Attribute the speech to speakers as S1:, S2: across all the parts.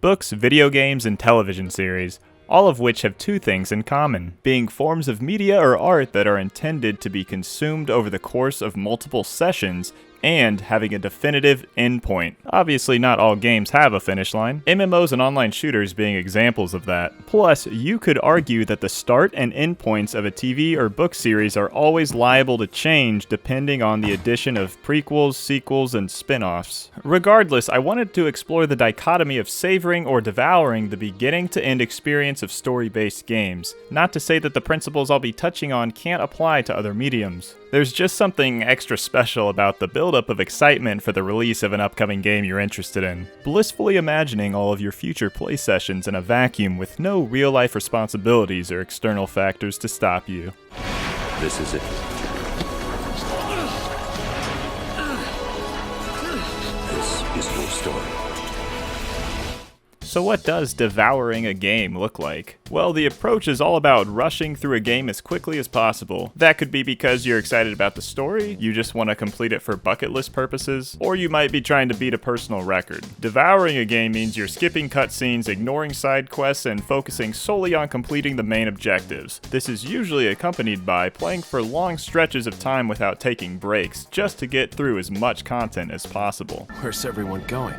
S1: Books, video games, and television series, all of which have two things in common: being forms of media or art that are intended to be consumed over the course of multiple sessions, and having a definitive endpoint. Obviously, not all games have a finish line, MMOs and online shooters being examples of that. Plus, you could argue that the start and end points of a TV or book series are always liable to change depending on the addition of prequels, sequels, and spin-offs. Regardless, I wanted to explore the dichotomy of savoring or devouring the beginning-to-end experience of story-based games. Not to say that the principles I'll be touching on can't apply to other mediums. There's just something extra special about the buildup of excitement for the release of an upcoming game you're interested in. Blissfully imagining all of your future play sessions in a vacuum with no real-life responsibilities or external factors to stop you.
S2: This is it. This is your story.
S1: So what does devouring a game look like? Well, the approach is all about rushing through a game as quickly as possible. That could be because you're excited about the story, you just want to complete it for bucket list purposes, or you might be trying to beat a personal record. Devouring a game means you're skipping cutscenes, ignoring side quests, and focusing solely on completing the main objectives. This is usually accompanied by playing for long stretches of time without taking breaks, just to get through as much content as possible.
S3: Where's everyone going?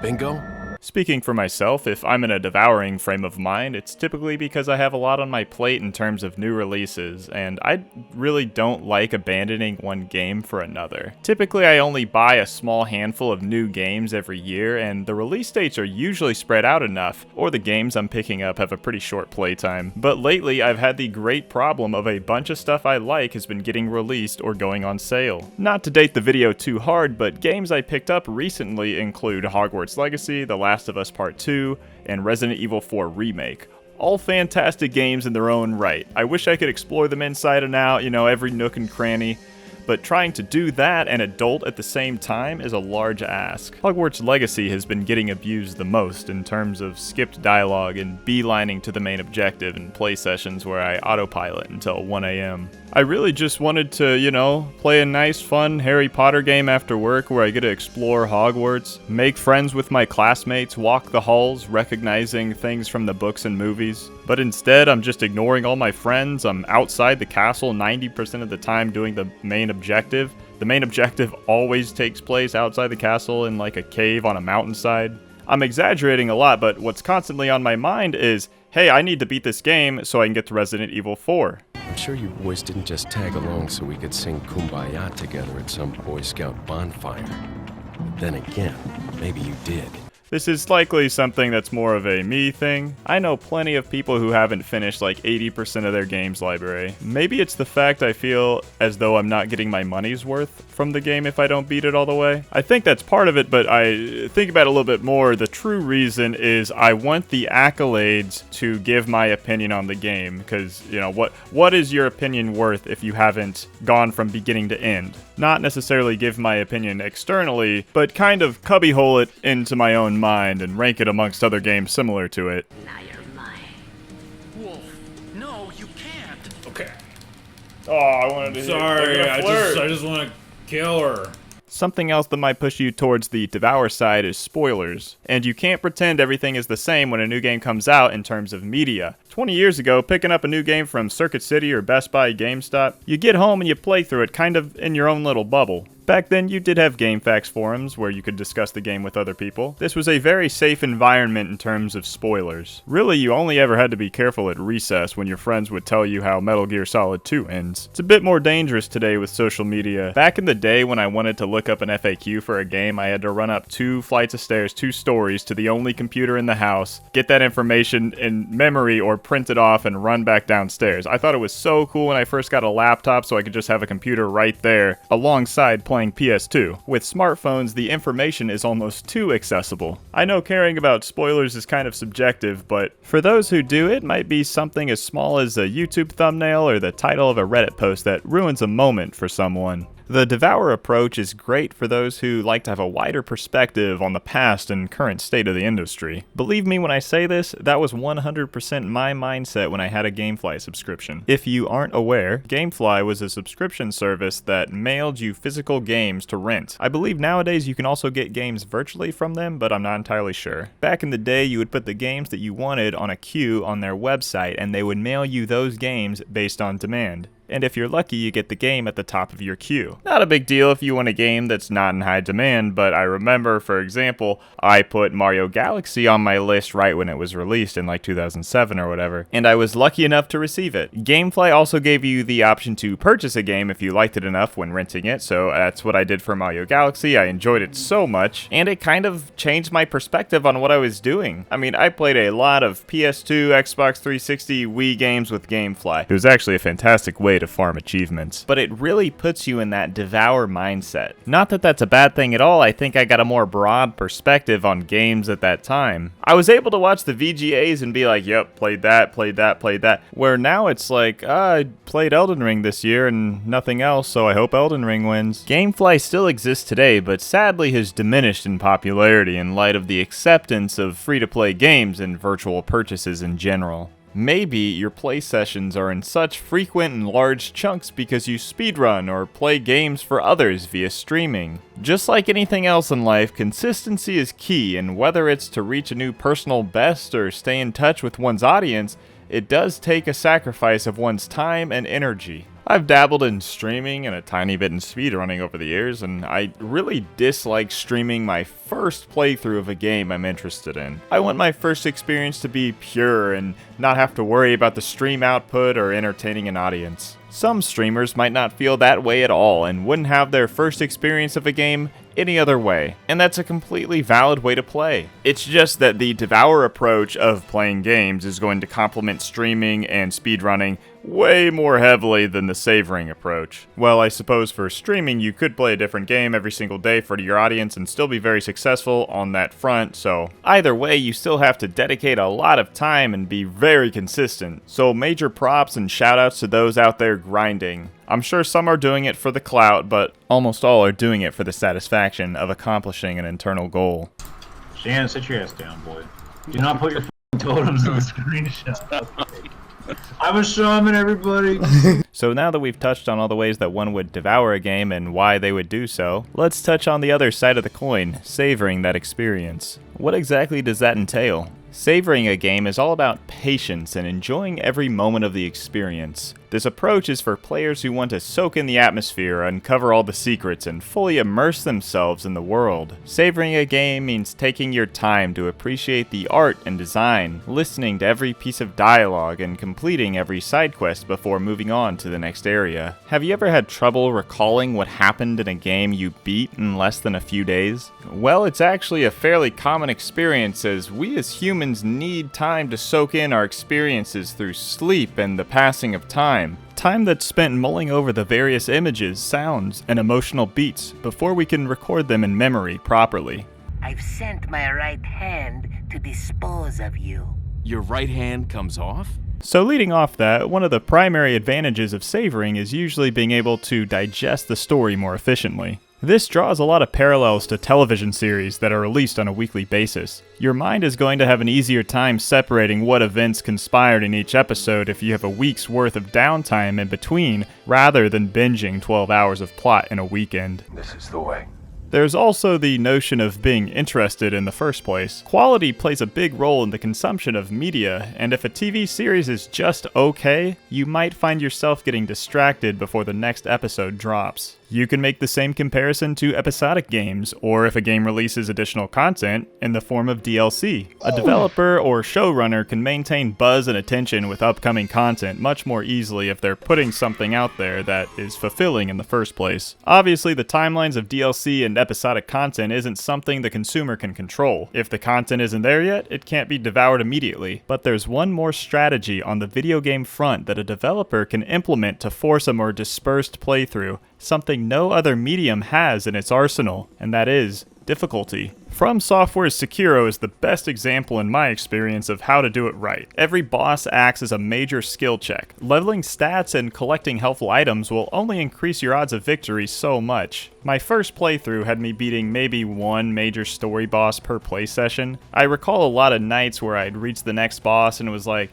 S3: Bingo?
S1: Speaking for myself, if I'm in a devouring frame of mind, it's typically because I have a lot on my plate in terms of new releases, and I really don't like abandoning one game for another. Typically, I only buy a small handful of new games every year, and the release dates are usually spread out enough, or the games I'm picking up have a pretty short playtime. But lately, I've had the great problem of a bunch of stuff I like has been getting released or going on sale. Not to date the video too hard, but games I picked up recently include Hogwarts Legacy, The Last of Us Part 2, and Resident Evil 4 Remake. All fantastic games in their own right. I wish I could explore them inside and out, every nook and cranny, but trying to do that and adult at the same time is a large ask. Hogwarts Legacy has been getting abused the most in terms of skipped dialogue and beelining to the main objective in play sessions where I autopilot until 1 a.m. I really just wanted to, play a nice, fun Harry Potter game after work where I get to explore Hogwarts, make friends with my classmates, walk the halls, recognizing things from the books and movies. But instead, I'm just ignoring all my friends. I'm outside the castle 90% of the time doing the main objective. The main objective always takes place outside the castle in like a cave on a mountainside. I'm exaggerating a lot, but what's constantly on my mind is, hey, I need to beat this game so I can get to Resident Evil 4.
S3: I'm sure you boys didn't just tag along so we could sing Kumbaya together at some Boy Scout bonfire. But then again, maybe you did.
S1: This is likely something that's more of a me thing. I know plenty of people who haven't finished like 80% of their games library. Maybe it's the fact I feel as though I'm not getting my money's worth from the game if I don't beat it all the way. I think that's part of it, but I think about it a little bit more. The true reason is I want the accolades to give my opinion on the game, because, what is your opinion worth if you haven't gone from beginning to end? Not necessarily give my opinion externally, but kind of cubbyhole it into my own mind and rank it amongst other games similar to it.
S4: Now you're mine.
S5: Wolf, no, you can't.
S6: Okay.
S1: Oh, I wanted to
S6: Sorry, I just want to kill her.
S1: Something else that might push you towards the devour side is spoilers. And you can't pretend everything is the same when a new game comes out in terms of media. 20 years ago, picking up a new game from Circuit City or Best Buy GameStop, you get home and you play through it kind of in your own little bubble. Back then, you did have GameFAQs forums where you could discuss the game with other people. This was a very safe environment in terms of spoilers. Really, you only ever had to be careful at recess when your friends would tell you how Metal Gear Solid 2 ends. It's a bit more dangerous today with social media. Back in the day when I wanted to look up an FAQ for a game, I had to run up 2 flights of stairs, 2 stories to the only computer in the house, get that information in memory or print it off and run back downstairs. I thought it was so cool when I first got a laptop so I could just have a computer right there alongside playing PS2. With smartphones, the information is almost too accessible. I know caring about spoilers is kind of subjective, but for those who do, it might be something as small as a YouTube thumbnail or the title of a Reddit post that ruins a moment for someone. The Devour approach is great for those who like to have a wider perspective on the past and current state of the industry. Believe me when I say this, that was 100% my mindset when I had a GameFly subscription. If you aren't aware, GameFly was a subscription service that mailed you physical games to rent. I believe nowadays you can also get games virtually from them, but I'm not entirely sure. Back in the day, you would put the games that you wanted on a queue on their website, and they would mail you those games based on demand. And if you're lucky, you get the game at the top of your queue. Not a big deal if you want a game that's not in high demand, but I remember, for example, I put Mario Galaxy on my list right when it was released in like 2007 or whatever, and I was lucky enough to receive it. GameFly also gave you the option to purchase a game if you liked it enough when renting it, so that's what I did for Mario Galaxy. I enjoyed it so much, and it kind of changed my perspective on what I was doing. I mean, I played a lot of PS2, Xbox 360, Wii games with GameFly. It was actually a fantastic way to farm achievements, but it really puts you in that Devour mindset. Not that that's a bad thing at all. I think I got a more broad perspective on games at that time. I was able to watch the VGAs and be like, yep, played that, where now it's like, I played Elden Ring this year and nothing else, so I hope Elden Ring wins. GameFly still exists today, but sadly has diminished in popularity in light of the acceptance of free-to-play games and virtual purchases in general. Maybe your play sessions are in such frequent and large chunks because you speedrun or play games for others via streaming. Just like anything else in life, consistency is key, and whether it's to reach a new personal best or stay in touch with one's audience, it does take a sacrifice of one's time and energy. I've dabbled in streaming and a tiny bit in speedrunning over the years, and I really dislike streaming my first playthrough of a game I'm interested in. I want my first experience to be pure and not have to worry about the stream output or entertaining an audience. Some streamers might not feel that way at all and wouldn't have their first experience of a game any other way, and that's a completely valid way to play. It's just that the Devour approach of playing games is going to complement streaming and speedrunning way more heavily than the Savoring approach. Well, I suppose for streaming you could play a different game every single day for your audience and still be very successful on that front, so either way you still have to dedicate a lot of time and be very consistent. So major props and shoutouts to those out there grinding. I'm sure some are doing it for the clout, but almost all are doing it for the satisfaction of accomplishing an internal goal.
S4: Shannon, sit your ass down, boy. Do not put your totems in the screenshot. I'm a shaman, everybody.
S1: So now that we've touched on all the ways that one would devour a game and why they would do so, let's touch on the other side of the coin, savoring that experience. What exactly does that entail? Savoring a game is all about patience and enjoying every moment of the experience. This approach is for players who want to soak in the atmosphere, uncover all the secrets, and fully immerse themselves in the world. Savoring a game means taking your time to appreciate the art and design, listening to every piece of dialogue, and completing every side quest before moving on to the next area. Have you ever had trouble recalling what happened in a game you beat in less than a few days? Well, it's actually a fairly common experience, as we as humans need time to soak in our experiences through sleep and the passing of time. Time that's spent mulling over the various images, sounds, and emotional beats before we can record them in memory properly.
S7: I've sent my right hand to dispose of you.
S5: Your right hand comes off?
S1: So leading off that, one of the primary advantages of savoring is usually being able to digest the story more efficiently. This draws a lot of parallels to television series that are released on a weekly basis. Your mind is going to have an easier time separating what events conspired in each episode if you have a week's worth of downtime in between, rather than binging 12 hours of plot in a weekend.
S2: This is the way.
S1: There's also the notion of being interested in the first place. Quality plays a big role in the consumption of media, and if a TV series is just okay, you might find yourself getting distracted before the next episode drops. You can make the same comparison to episodic games, or if a game releases additional content in the form of DLC. A developer or showrunner can maintain buzz and attention with upcoming content much more easily if they're putting something out there that is fulfilling in the first place. Obviously, the timelines of DLC and episodic content isn't something the consumer can control. If the content isn't there yet, it can't be devoured immediately. But there's one more strategy on the video game front that a developer can implement to force a more dispersed playthrough, something no other medium has in its arsenal, and that is difficulty. From Software's Sekiro is the best example in my experience of how to do it right. Every boss acts as a major skill check. Leveling stats and collecting helpful items will only increase your odds of victory so much. My first playthrough had me beating maybe one major story boss per play session. I recall a lot of nights where I'd reach the next boss and it was like,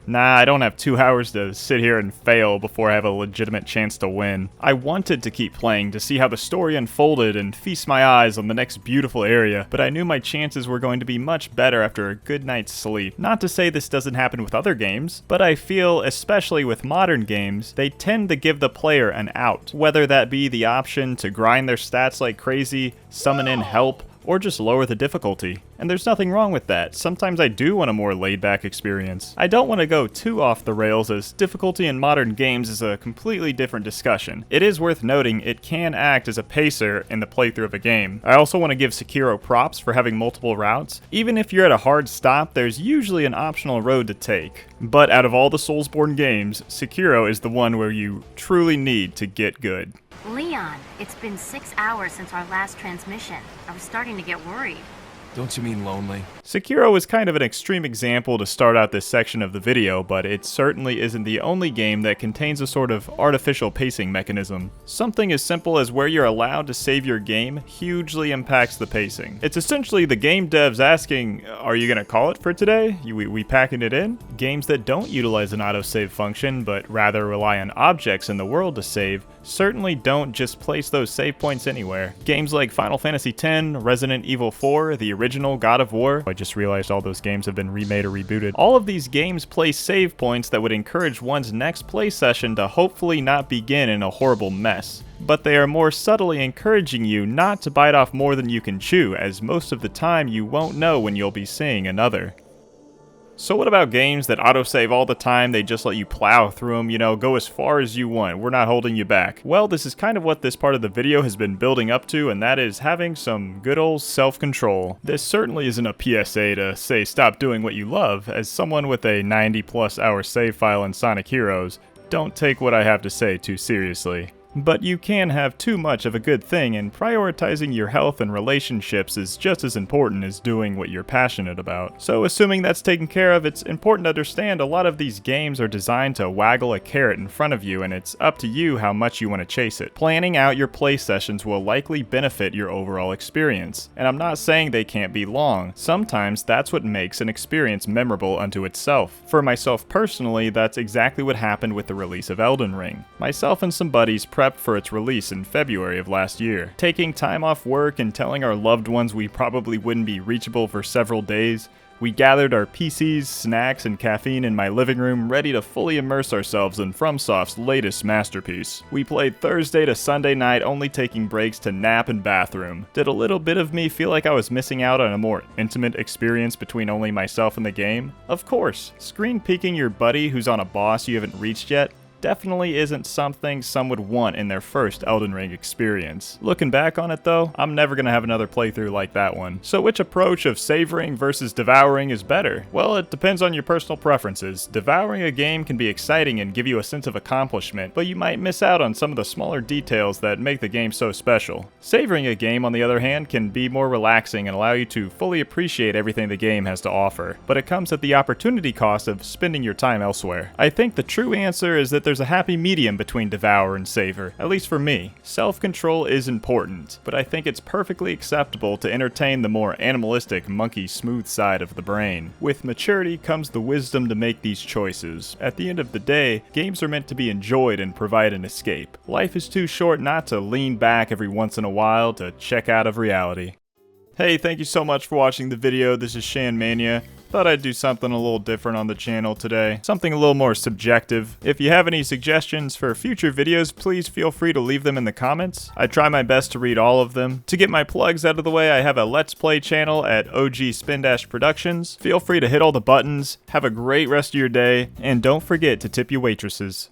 S1: nah, I don't have 2 hours to sit here and fail before I have a legitimate chance to win. I wanted to keep playing to see how the story unfolded and feast my eyes on the next beautiful area, but I knew my chances were going to be much better after a good night's sleep. Not to say this doesn't happen with other games, but I feel, especially with modern games, they tend to give the player an out. Whether that be the option to grind their stats like crazy, summon in help, or just lower the difficulty. And there's nothing wrong with that. Sometimes I do want a more laid-back experience. I don't want to go too off the rails, as difficulty in modern games is a completely different discussion. It is worth noting it can act as a pacer in the playthrough of a game. I also want to give Sekiro props for having multiple routes. Even if you're at a hard stop, there's usually an optional road to take. But out of all the Soulsborne games, Sekiro is the one where you truly need to get good.
S8: Leon, it's been 6 hours since our last transmission. I was starting to get worried.
S5: Don't you mean lonely?
S1: Sekiro is kind of an extreme example to start out this section of the video, but it certainly isn't the only game that contains a sort of artificial pacing mechanism. Something as simple as where you're allowed to save your game hugely impacts the pacing. It's essentially the game devs asking, are you gonna call it for today? We packing it in? Games that don't utilize an autosave function, but rather rely on objects in the world to save, certainly don't just place those save points anywhere. Games like Final Fantasy X, Resident Evil 4, the original God of War, I just realized all those games have been remade or rebooted. All of these games place save points that would encourage one's next play session to hopefully not begin in a horrible mess. But they are more subtly encouraging you not to bite off more than you can chew, as most of the time you won't know when you'll be seeing another. So what about games that autosave all the time, they just let you plow through them, go as far as you want, we're not holding you back? Well, this is kind of what this part of the video has been building up to, and that is having some good old self-control. This certainly isn't a PSA to say stop doing what you love. As someone with a 90+ hour save file in Sonic Heroes, don't take what I have to say too seriously. But you can have too much of a good thing, and prioritizing your health and relationships is just as important as doing what you're passionate about. So assuming that's taken care of, it's important to understand a lot of these games are designed to waggle a carrot in front of you, and it's up to you how much you want to chase it. Planning out your play sessions will likely benefit your overall experience. And I'm not saying they can't be long. Sometimes that's what makes an experience memorable unto itself. For myself personally, that's exactly what happened with the release of Elden Ring. Myself and some buddies prepped for its release in February of last year. Taking time off work and telling our loved ones we probably wouldn't be reachable for several days, we gathered our PCs, snacks, and caffeine in my living room ready to fully immerse ourselves in FromSoft's latest masterpiece. We played Thursday to Sunday night, only taking breaks to nap and bathroom. Did a little bit of me feel like I was missing out on a more intimate experience between only myself and the game? Of course. Screen peeking your buddy who's on a boss you haven't reached yet definitely isn't something some would want in their first Elden Ring experience. Looking back on it though, I'm never gonna have another playthrough like that one. So which approach of savoring versus devouring is better? Well, it depends on your personal preferences. Devouring a game can be exciting and give you a sense of accomplishment, but you might miss out on some of the smaller details that make the game so special. Savoring a game, on the other hand, can be more relaxing and allow you to fully appreciate everything the game has to offer, but it comes at the opportunity cost of spending your time elsewhere. I think the true answer is that there's a happy medium between devour and savor, at least for me. Self-control is important, but I think it's perfectly acceptable to entertain the more animalistic, monkey smooth side of the brain. With maturity comes the wisdom to make these choices. At the end of the day, games are meant to be enjoyed and provide an escape. Life is too short not to lean back every once in a while to check out of reality. Hey, thank you so much for watching the video. This is Shanmania. Thought I'd do something a little different on the channel today. Something a little more subjective. If you have any suggestions for future videos, please feel free to leave them in the comments. I try my best to read all of them. To get my plugs out of the way, I have a Let's Play channel at OG Spin-Dash Productions. Feel free to hit all the buttons. Have a great rest of your day, and don't forget to tip your waitresses.